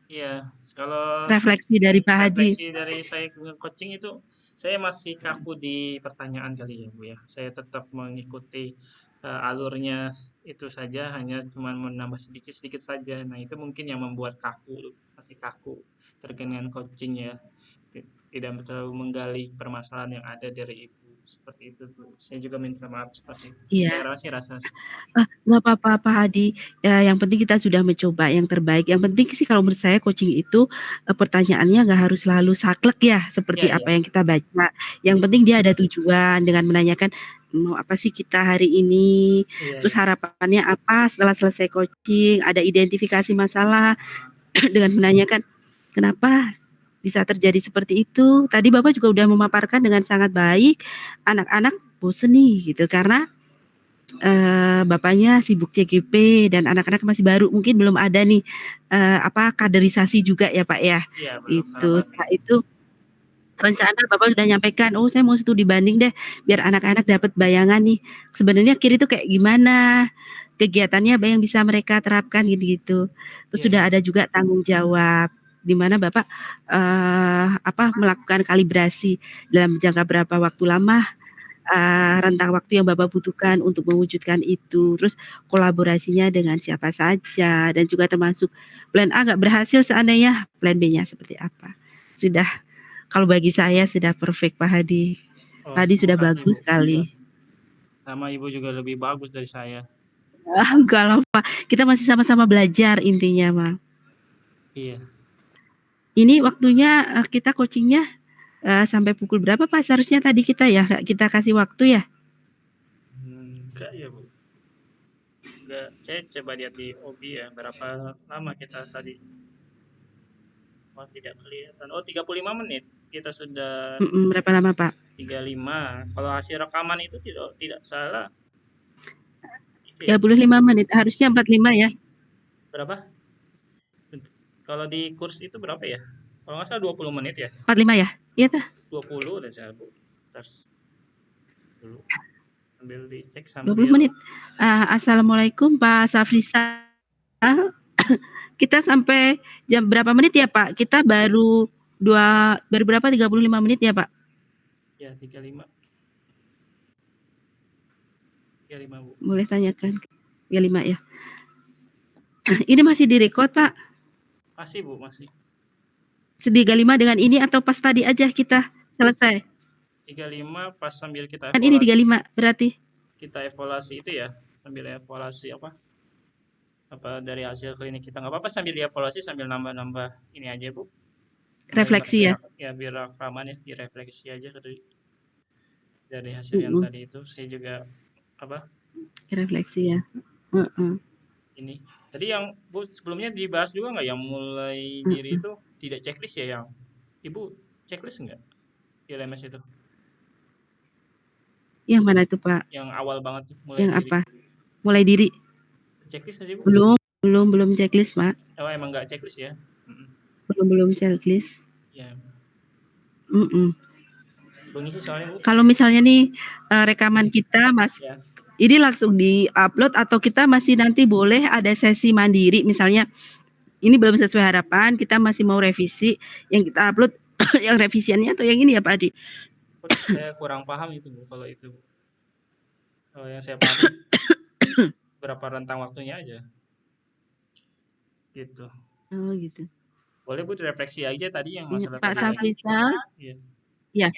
Iya, kalau Refleksi dari Pak Hadi? refleksi dari saya coaching itu, saya masih kaku di pertanyaan kali ya, Bu, ya. Saya tetap mengikuti, alurnya itu saja, hanya cuma menambah sedikit-sedikit saja. Nah, itu mungkin yang membuat kaku, masih kaku terkait dengan coaching ya. Tidak terlalu menggali permasalahan yang ada dari Ibu, seperti itu, Bu. Saya juga minta maaf seperti itu. Saya Iya. rasa Nggak apa-apa Pak Hadi, yang penting kita sudah mencoba yang terbaik. Yang penting sih kalau menurut saya coaching itu, pertanyaannya nggak harus selalu saklek ya, iya, seperti iya, apa yang kita baca. Yang penting dia ada tujuan dengan menanyakan, "Mau apa sih kita hari ini?" iya, Terus iya, harapannya apa setelah selesai coaching, ada identifikasi masalah dengan menanyakan, "Kenapa bisa terjadi seperti itu?" Tadi Bapak juga udah memaparkan dengan sangat baik, anak-anak bosen nih gitu karena bapaknya sibuk CGP dan anak-anak masih baru, mungkin belum ada nih, apa, kaderisasi juga ya, Pak, ya, iya, belum itu. harapannya. Setelah itu rencana Bapak sudah nyampaikan, "Oh, saya mau studi banding deh, biar anak-anak dapat bayangan nih, sebenarnya KIR itu kayak gimana, kegiatannya apa yang bisa mereka terapkan," gitu-gitu. Terus Iya, sudah iya, ada juga tanggung jawab, di mana Bapak, apa, melakukan kalibrasi dalam jangka berapa waktu lama rentang waktu yang Bapak butuhkan untuk mewujudkan itu, terus kolaborasinya dengan siapa saja dan juga termasuk plan A nggak berhasil seandainya plan B-nya seperti apa. Sudah kalau bagi saya sudah perfect Pak Hadi. oh, Pak Hadi sudah makasih Bu. bagus sekali. Sama Ibu juga lebih bagus dari saya. Enggak lah Pak, kita masih sama-sama belajar intinya mah. Iya. Ini waktunya kita coachingnya sampai pukul berapa Pak seharusnya tadi kita ya? Kita kasih waktu ya? Enggak ya Bu. Enggak, saya coba lihat di OBI ya, berapa lama kita tadi. Oh, tidak kelihatan. Oh, 35 menit. Kita sudah Berapa lama Pak? 35. Kalau hasil rekaman itu tidak salah. Itu ya. 35 menit, harusnya 45 ya. Berapa? Kalau di kurs itu berapa ya? Kalau nggak salah 20 menit ya. 45 ya? Iya tah? 20 udah saya Bu. Terus dulu sambil dicek 20 sambil menit. Assalamualaikum Pak Safrisa. Kita sampai jam berapa menit ya Pak? Kita baru berapa 35 menit ya Pak? ya 35. 35 Bu. Boleh tanyakan. 35 ya. Ini masih direkod Pak? Masih Bu, masih. 35 dengan ini atau pas tadi aja kita selesai? 35 pas sambil kita Kan ini evaluasi. 35 berarti. Kita evaluasi itu ya, sambil evaluasi apa dari hasil klinik kita. Nggak apa-apa sambil dievaluasi sambil nambah-nambah ini aja Bu. Nambah-nambah Refleksi ya. ya biar rekaman ya, direfleksi aja dari hasil yang tadi itu. Saya juga apa? Refleksi ya. Ini tadi yang Bu sebelumnya dibahas juga nggak yang mulai diri itu tidak checklist ya, yang Ibu checklist nggak di LMS itu? Yang mana itu Pak? Yang awal banget tuh mulai Yang diri. apa? Mulai diri. Checklist aja Bu? Belum checklist Pak. Oh emang nggak checklist ya? Belum checklist. Ya. Belum ngisi soalnya Bu. Kalau misalnya nih rekaman kita Mas, Ya. ini langsung di-upload atau kita masih nanti boleh ada sesi mandiri misalnya ini belum sesuai harapan, kita masih mau revisi, yang kita upload yang revisiannya atau yang ini ya Pak Adi? Saya kurang paham itu Bu kalau itu. Kalau yang saya paham berapa rentang waktunya aja. Gitu. Oh gitu. Boleh Bu direfleksi aja tadi yang masalah Pak tadi. Safrisa. Iya. Ya.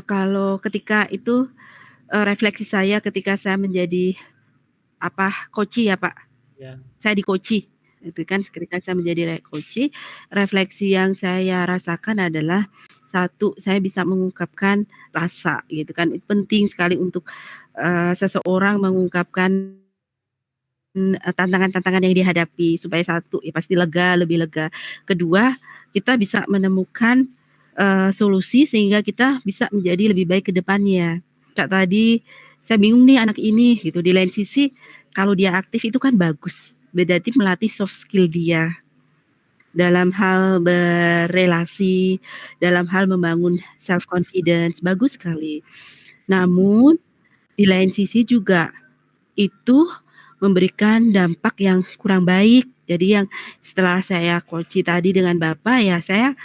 Kalau ketika itu refleksi saya ketika saya menjadi coach ya Pak. Ya. Saya di coach. Itu kan ketika saya menjadi coach, refleksi yang saya rasakan adalah satu, saya bisa mengungkapkan rasa gitu kan. Itu penting sekali untuk seseorang mengungkapkan tantangan-tantangan yang dihadapi supaya satu ya pasti lebih lega. Kedua, kita bisa menemukan solusi sehingga kita bisa menjadi lebih baik ke depannya. Kak tadi saya bingung nih anak ini gitu. Di lain sisi kalau dia aktif itu kan bagus. Berarti melatih soft skill dia dalam hal berrelasi, dalam hal membangun self confidence, bagus sekali. Namun di lain sisi juga itu memberikan dampak yang kurang baik. Jadi yang setelah saya coach tadi dengan Bapak ya saya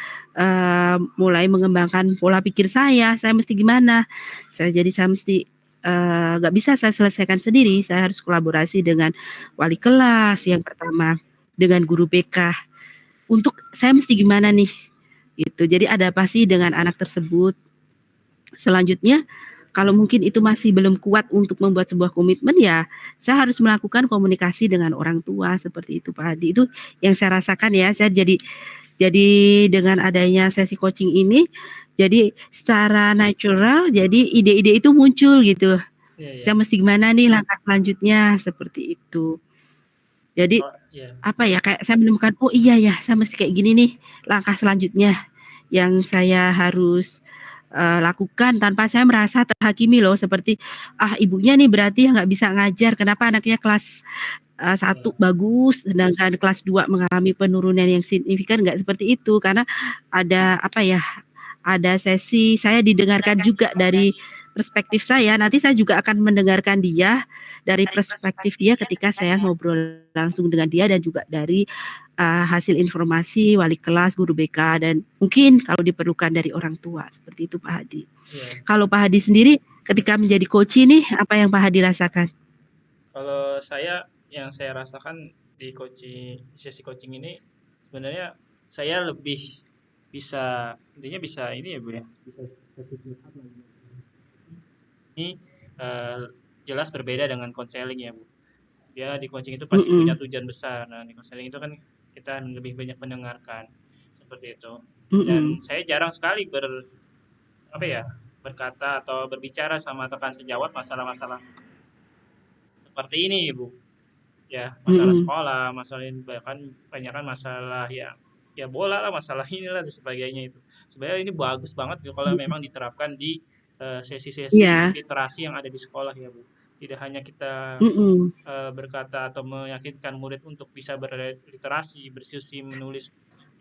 mulai mengembangkan pola pikir saya mesti gimana. Saya mesti nggak bisa saya selesaikan sendiri, saya harus kolaborasi dengan wali kelas yang pertama, dengan guru BK. Untuk saya mesti gimana nih? Gitu. Jadi adaptasi dengan anak tersebut. Selanjutnya kalau mungkin itu masih belum kuat untuk membuat sebuah komitmen ya, saya harus melakukan komunikasi dengan orang tua seperti itu Pak Hadi. Itu yang saya rasakan ya, saya jadi dengan adanya sesi coaching ini, jadi secara natural, jadi ide-ide itu muncul gitu. Saya mesti gimana nih langkah selanjutnya, seperti itu. Jadi apa ya, kayak saya menemukan, oh iya ya, saya mesti kayak gini nih langkah selanjutnya yang saya harus lakukan tanpa saya merasa terhakimi loh, seperti ibunya nih berarti nggak bisa ngajar, kenapa anaknya kelas 1 bagus sedangkan kelas 2 mengalami penurunan yang signifikan, nggak seperti itu. Karena ada ada sesi saya didengarkan juga dari perspektif saya, nanti saya juga akan mendengarkan dia dari perspektif dia ketika saya ngobrol langsung dengan dia dan juga dari hasil informasi wali kelas, guru BK, dan mungkin kalau diperlukan dari orang tua, seperti itu Pak Hadi. Kalau Pak Hadi sendiri ketika menjadi coach ini, apa yang Pak Hadi rasakan? Kalau yang saya rasakan di sesi coaching ini, sebenarnya saya lebih bisa, intinya bisa ini ya Bu ya, bisa ini jelas berbeda dengan konseling ya Bu. Dia di coaching itu pasti punya Mhm, tujuan besar. Nah, di konseling itu kan kita lebih banyak mendengarkan seperti itu. Dan mhm, saya jarang sekali apa ya berkata atau berbicara sama rekan sejawat masalah-masalah seperti ini, Bu. Ya, masalah mhm, sekolah, masalah ini bahkan kebanyakan masalah ya bola lah, masalah inilah dan sebagainya itu. Sebenarnya ini bagus banget gitu kalau mhm. memang diterapkan di sesi-sesi Iya, literasi yang ada di sekolah ya, Bu. Tidak hanya kita mhm, berkata atau meyakinkan murid untuk bisa berliterasi, bersisi menulis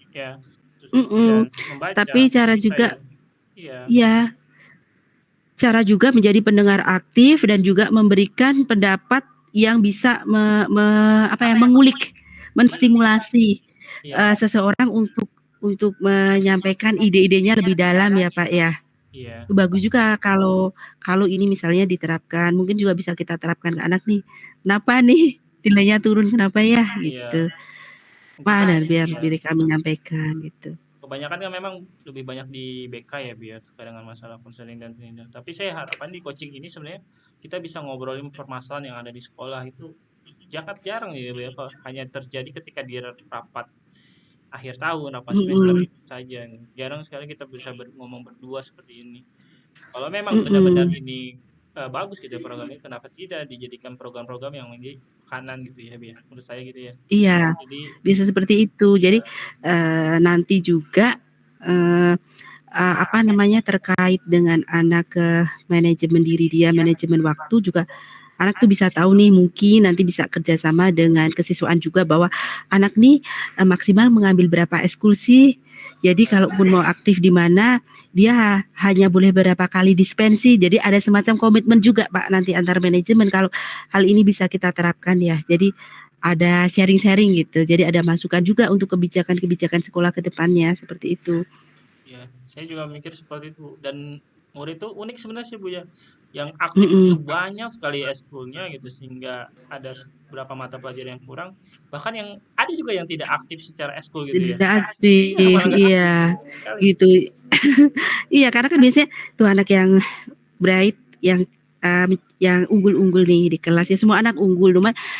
ya dan mhm. membaca Tapi itu cara bisa juga ya. Iya, ya, cara juga menjadi pendengar aktif dan juga memberikan pendapat yang bisa apa ya, mengulik, menstimulasi, iya, seseorang untuk menyampaikan ide-idenya lebih dalam ya, Pak, ya. iya, Bagus juga kalau kalau ini misalnya diterapkan, mungkin juga bisa kita terapkan ke anak nih, "Kenapa nih nilainya turun, kenapa ya?" iya. Gitu. Mungkin kan Mana biar iya. mereka menyampaikan gitu. Kebanyakan kan memang lebih banyak di BK ya biar terkait dengan masalah konseling dan tindak. Tapi saya harapkan di coaching ini sebenarnya kita bisa ngobrolin permasalahan yang ada di sekolah itu jangan jarang ya Bu ya, Pak. Hanya terjadi ketika di rapat akhir tahun, rapat semester Mhm, itu saja. Jarang sekali kita bisa ngomong berdua seperti ini. Kalau memang benar-benar mhm. ini bagus gitu ya program ini, kenapa tidak dijadikan program-program yang menjadi kanan gitu ya, Bu ya. Menurut saya gitu ya. Iya, Jadi bisa seperti itu. Jadi, ya, nanti juga, eee apa namanya, terkait dengan anak ke manajemen diri dia, manajemen waktu juga anak tuh bisa tahu nih mungkin nanti bisa kerjasama dengan kesiswaan juga bahwa anak nih, maksimal mengambil berapa ekskul sih. Jadi ya, kalaupun mau aktif di mana, dia hanya boleh berapa kali dispensi. Jadi ada semacam komitmen juga Pak nanti antar manajemen kalau hal ini bisa kita terapkan ya. Jadi ada sharing-sharing gitu. Jadi ada masukan juga untuk kebijakan-kebijakan sekolah ke depannya, seperti itu. ya, saya juga mikir seperti itu. Dan murid itu unik sebenarnya sih Bu ya. Yang aktif itu Mhm. banyak sekali eskulnya gitu sehingga ada beberapa mata pelajaran yang kurang. Bahkan yang ada juga yang tidak aktif secara eskul gitu ya. Tidak Iya, aktif, malah nggak aktif. iya, Unik sekali. gitu. Iya, karena kan biasanya tuh anak yang bright, yang unggul-unggul nih di kelas, ya semua anak unggul,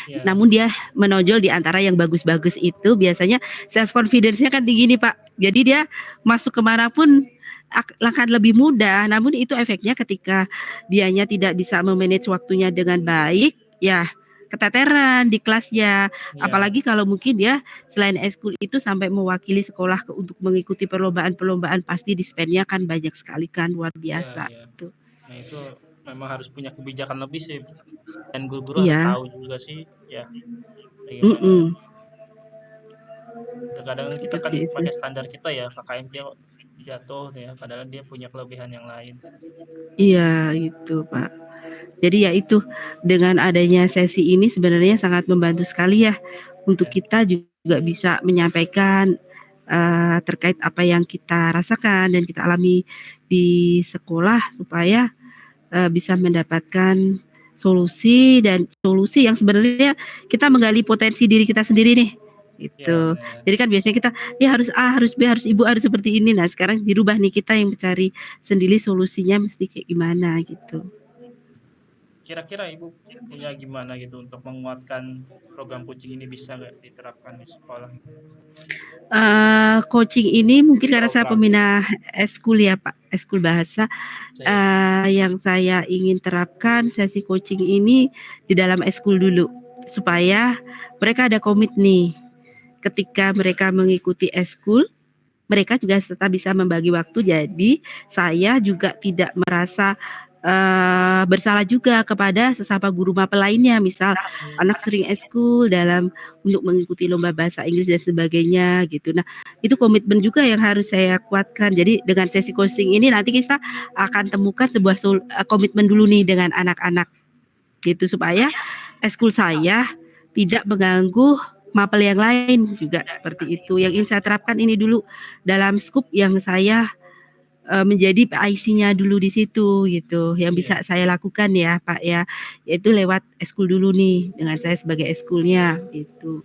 Ya, namun dia menonjol di antara yang bagus-bagus itu biasanya self confidence-nya kan tinggi nih, Pak. Jadi dia masuk ke mana pun akan lebih mudah, namun itu efeknya ketika dianya tidak bisa me-manage waktunya dengan baik, ya keteteran di kelasnya. ya, Apalagi kalau mungkin dia selain ekskul itu sampai mewakili sekolah untuk mengikuti perlombaan-perlombaan, pasti dispennya kan banyak sekali kan, luar ya, biasa ya. tuh. Nah itu memang harus punya kebijakan lebih sih. Dan guru-guru harus Iya, tahu juga sih ya bagaimana. mhm, Terkadang kita kan seperti itu. pakai standar kita ya KKMC kok jatuh ya padahal dia punya kelebihan yang lain. Iya, itu, Pak. Jadi ya itu, dengan adanya sesi ini sebenarnya sangat membantu sekali ya, untuk Ya, kita juga bisa menyampaikan, terkait apa yang kita rasakan dan kita alami di sekolah supaya, bisa mendapatkan solusi yang sebenarnya kita menggali potensi diri kita sendiri nih, ya gitu. benar. Jadi kan biasanya kita, ya harus A, harus B, harus Ibu, harus seperti ini. Nah sekarang dirubah nih kita yang mencari sendiri solusinya mesti kayak gimana gitu. Kira-kira Ibu punya gimana gitu untuk menguatkan program coaching ini bisa nggak diterapkan di sekolah? Coaching ini mungkin karena saya Program peminat eskul ya Pak, eskul bahasa, saya yang saya ingin terapkan sesi coaching ini di dalam eskul dulu, supaya mereka ada komit nih, ketika mereka mengikuti eskul, mereka juga tetap bisa membagi waktu, jadi saya juga tidak merasa, bersalah juga kepada sesama guru mapel lainnya. Misal hmm, anak sering eskul untuk mengikuti lomba bahasa Inggris dan sebagainya gitu. Nah, itu komitmen juga yang harus saya kuatkan. Jadi dengan sesi coaching ini nanti kita akan temukan sebuah komitmen dulu nih dengan anak-anak gitu, supaya eskul saya tidak mengganggu mapel yang lain juga seperti itu. Yang ingin saya terapkan ini dulu dalam skup yang saya, menjadi PIC-nya dulu di situ gitu, yang iya bisa saya lakukan ya Pak ya, yaitu lewat eskul dulu nih dengan saya sebagai ekskulnya gitu.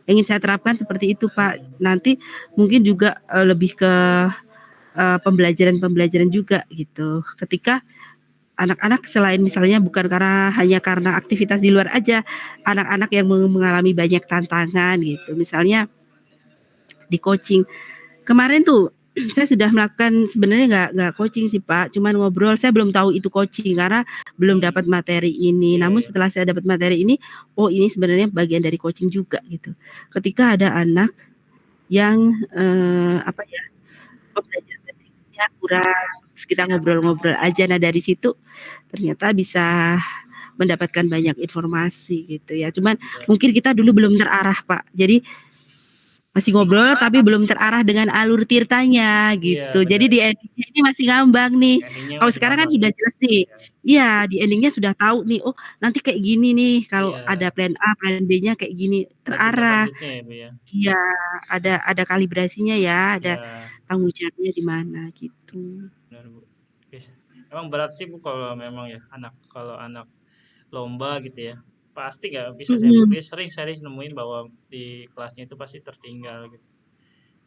Yang ingin saya terapkan seperti itu Pak. hmm, Nanti mungkin juga, lebih ke, pembelajaran-pembelajaran juga gitu. Ketika anak-anak selain misalnya bukan hanya karena aktivitas di luar aja, anak-anak yang mengalami banyak tantangan gitu. Misalnya di coaching. Kemarin tuh saya sudah melakukan sebenarnya nggak coaching sih Pak, cuman ngobrol. Saya belum tahu itu coaching karena belum dapat materi ini. Iya, Namun iya. setelah saya dapat materi ini, oh ini sebenarnya bagian dari coaching juga gitu. Ketika ada anak yang apa ya, belajar bahasa Inggrisnya kurang, terus kita ngobrol-ngobrol aja. Nah dari situ ternyata bisa mendapatkan banyak informasi gitu ya. Cuman mungkin kita dulu belum terarah Pak. Jadi masih ngobrol tapi belum terarah dengan alur ceritanya Iya, gitu. Jadi benar. di ending-nya ini masih ngambang nih. Ending-nya Kalau masih sekarang kan ngambang. sudah jelas nih. Iya. Iya, di ending-nya sudah tahu nih, oh nanti kayak gini nih, kalau ada Iya. plan A, plan B-nya kayak gini, Ada tindak terarah. lanjutnya ya, Bu, ya? Iya, ada kalibrasinya ya, ada Iya. tanggung jawabnya di mana gitu. Benar, Bu. Emang berat sih, Bu, kalau memang ya kalau anak lomba gitu ya. Pasti nggak bisa saya Mhm, sering nemuin bahwa di kelasnya itu pasti tertinggal gitu.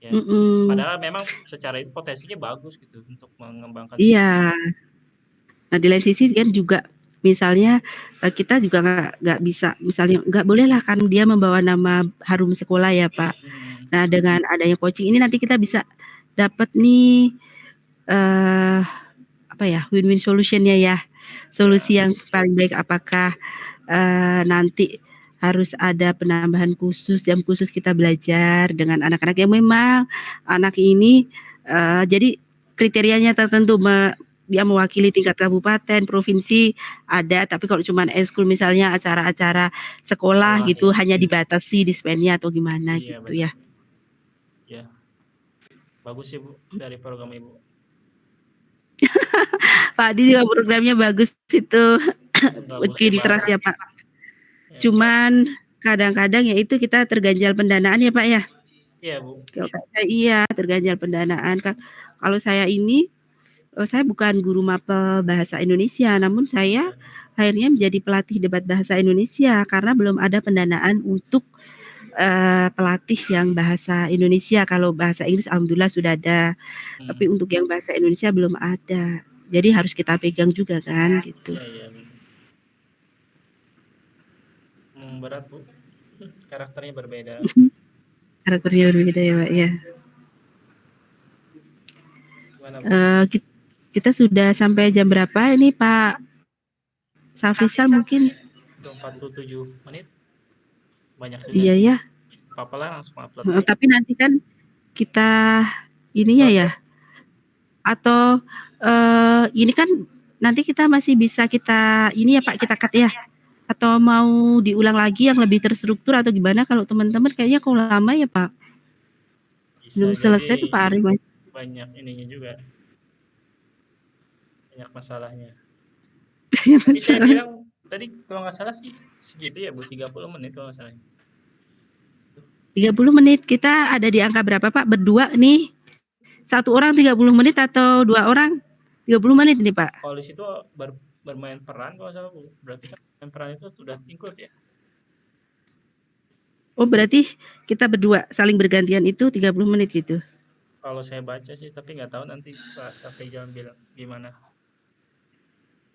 Ya. mhm. Padahal memang secara itu potensinya bagus gitu untuk mengembangkan diri. Iya. Nah di lain sisi kan juga misalnya kita juga nggak bisa misalnya nggak bolehlah kan dia membawa nama harum sekolah ya Pak. Hmm. Nah dengan adanya coaching ini nanti kita bisa dapat nih apa ya win-win solution-nya ya. Ya. Solusi yang paling baik apakah nanti harus ada penambahan khusus, jam khusus kita belajar dengan anak-anak yang memang anak ini jadi kriterianya tertentu dia mewakili tingkat kabupaten, provinsi ada, tapi kalau cuman ekskul misalnya acara-acara sekolah Sekolah gitu ya. hanya dibatasi dispennya atau gimana Iya, gitu benar. ya. Ya, bagus sih, Bu, dari program Ibu. Pak Adi juga programnya bagus itu Bagus sih, Kintrust ya Pak. ya, Cuman kadang-kadang ya itu kita terganjal pendanaan ya Pak ya. iya, Bu. Kalau saya iya terganjal pendanaan. Kalau saya ini saya bukan guru mapel bahasa Indonesia, namun saya akhirnya menjadi pelatih debat bahasa Indonesia karena belum ada pendanaan untuk pelatih yang bahasa Indonesia. Kalau bahasa Inggris alhamdulillah sudah ada, tapi Hmm. untuk yang bahasa Indonesia belum ada. Jadi harus kita pegang juga kan gitu. Iya, iya, benar. Berat, Bu. Karakternya berbeda. Karakternya berbeda ya Pak ya. Gimana, Bu? Kita sudah sampai jam berapa ini Pak Safrisal mungkin? Udah 47 menit. Banyak sudah. Iya ya. Apa-apa lah langsung upload aja. Tapi nanti kan kita ininya ya atau ini kan nanti kita masih bisa kita ini ya Pak kita cut ya atau mau diulang lagi yang lebih terstruktur atau gimana kalau teman-teman kayaknya kok lama ya Pak Bisa belum selesai tuh jadi Pak Arif banyak ininya juga. Banyak masalahnya. Tapi saya bilang tadi kalau nggak salah sih segitu ya, Bu, 30 menit kalau nggak salah. 30 menit kita ada di angka berapa Pak berdua nih satu orang 30 menit atau dua orang 30 menit nih Pak. Kalau di situ bermain peran kalau salah, Bu. Berarti kan bermain peran itu sudah include ya. Oh berarti kita berdua saling bergantian itu 30 menit gitu. Kalau saya baca sih, tapi nggak tahu nanti Pak Safrizal bilang gimana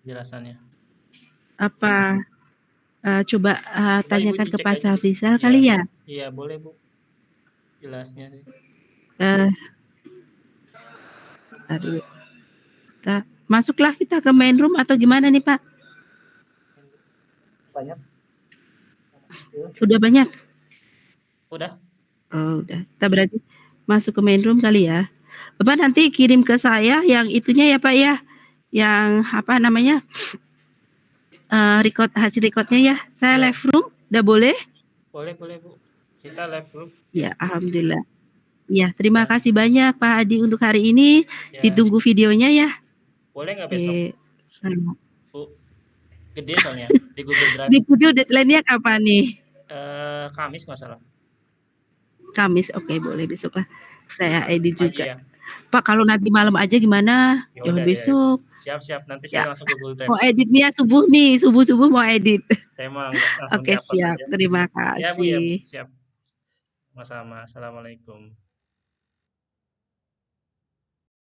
jelasannya. Apa coba Coba Ibu tanyakan ke dicek Pak aja deh. Safrizal Iya, kali ya. iya boleh, Bu. Jelasnya sih. Eh, Aduh, masuklah kita ke main room atau gimana nih Pak? Banyak. Udah banyak? Udah. Oh udah. Kita berarti masuk ke main room kali ya. Bapak nanti kirim ke saya yang itunya ya Pak ya. Yang apa namanya? Hasil recordnya ya. Saya Ya. live room, udah boleh? Boleh, Bu. Kita live group. Ya, alhamdulillah. Ya, terima kasih banyak Pak Adi untuk hari ini. Ya. Ditunggu videonya ya. Boleh nggak besok? Bu, gede soalnya di Google Drive. Di video deadline-nya kapan nih? Kamis nggak salah. Kamis, oke boleh besok lah. Saya edit juga. Ya. Pak kalau nanti malam aja gimana? Jangan besok. Siap. Nanti saya langsung Google Drive. Mau editnya subuh nih, subuh mau edit. Saya mau langsung Oke siap, aja. terima Ya Bu ya, kasih. siap. Sama-sama. Assalamualaikum.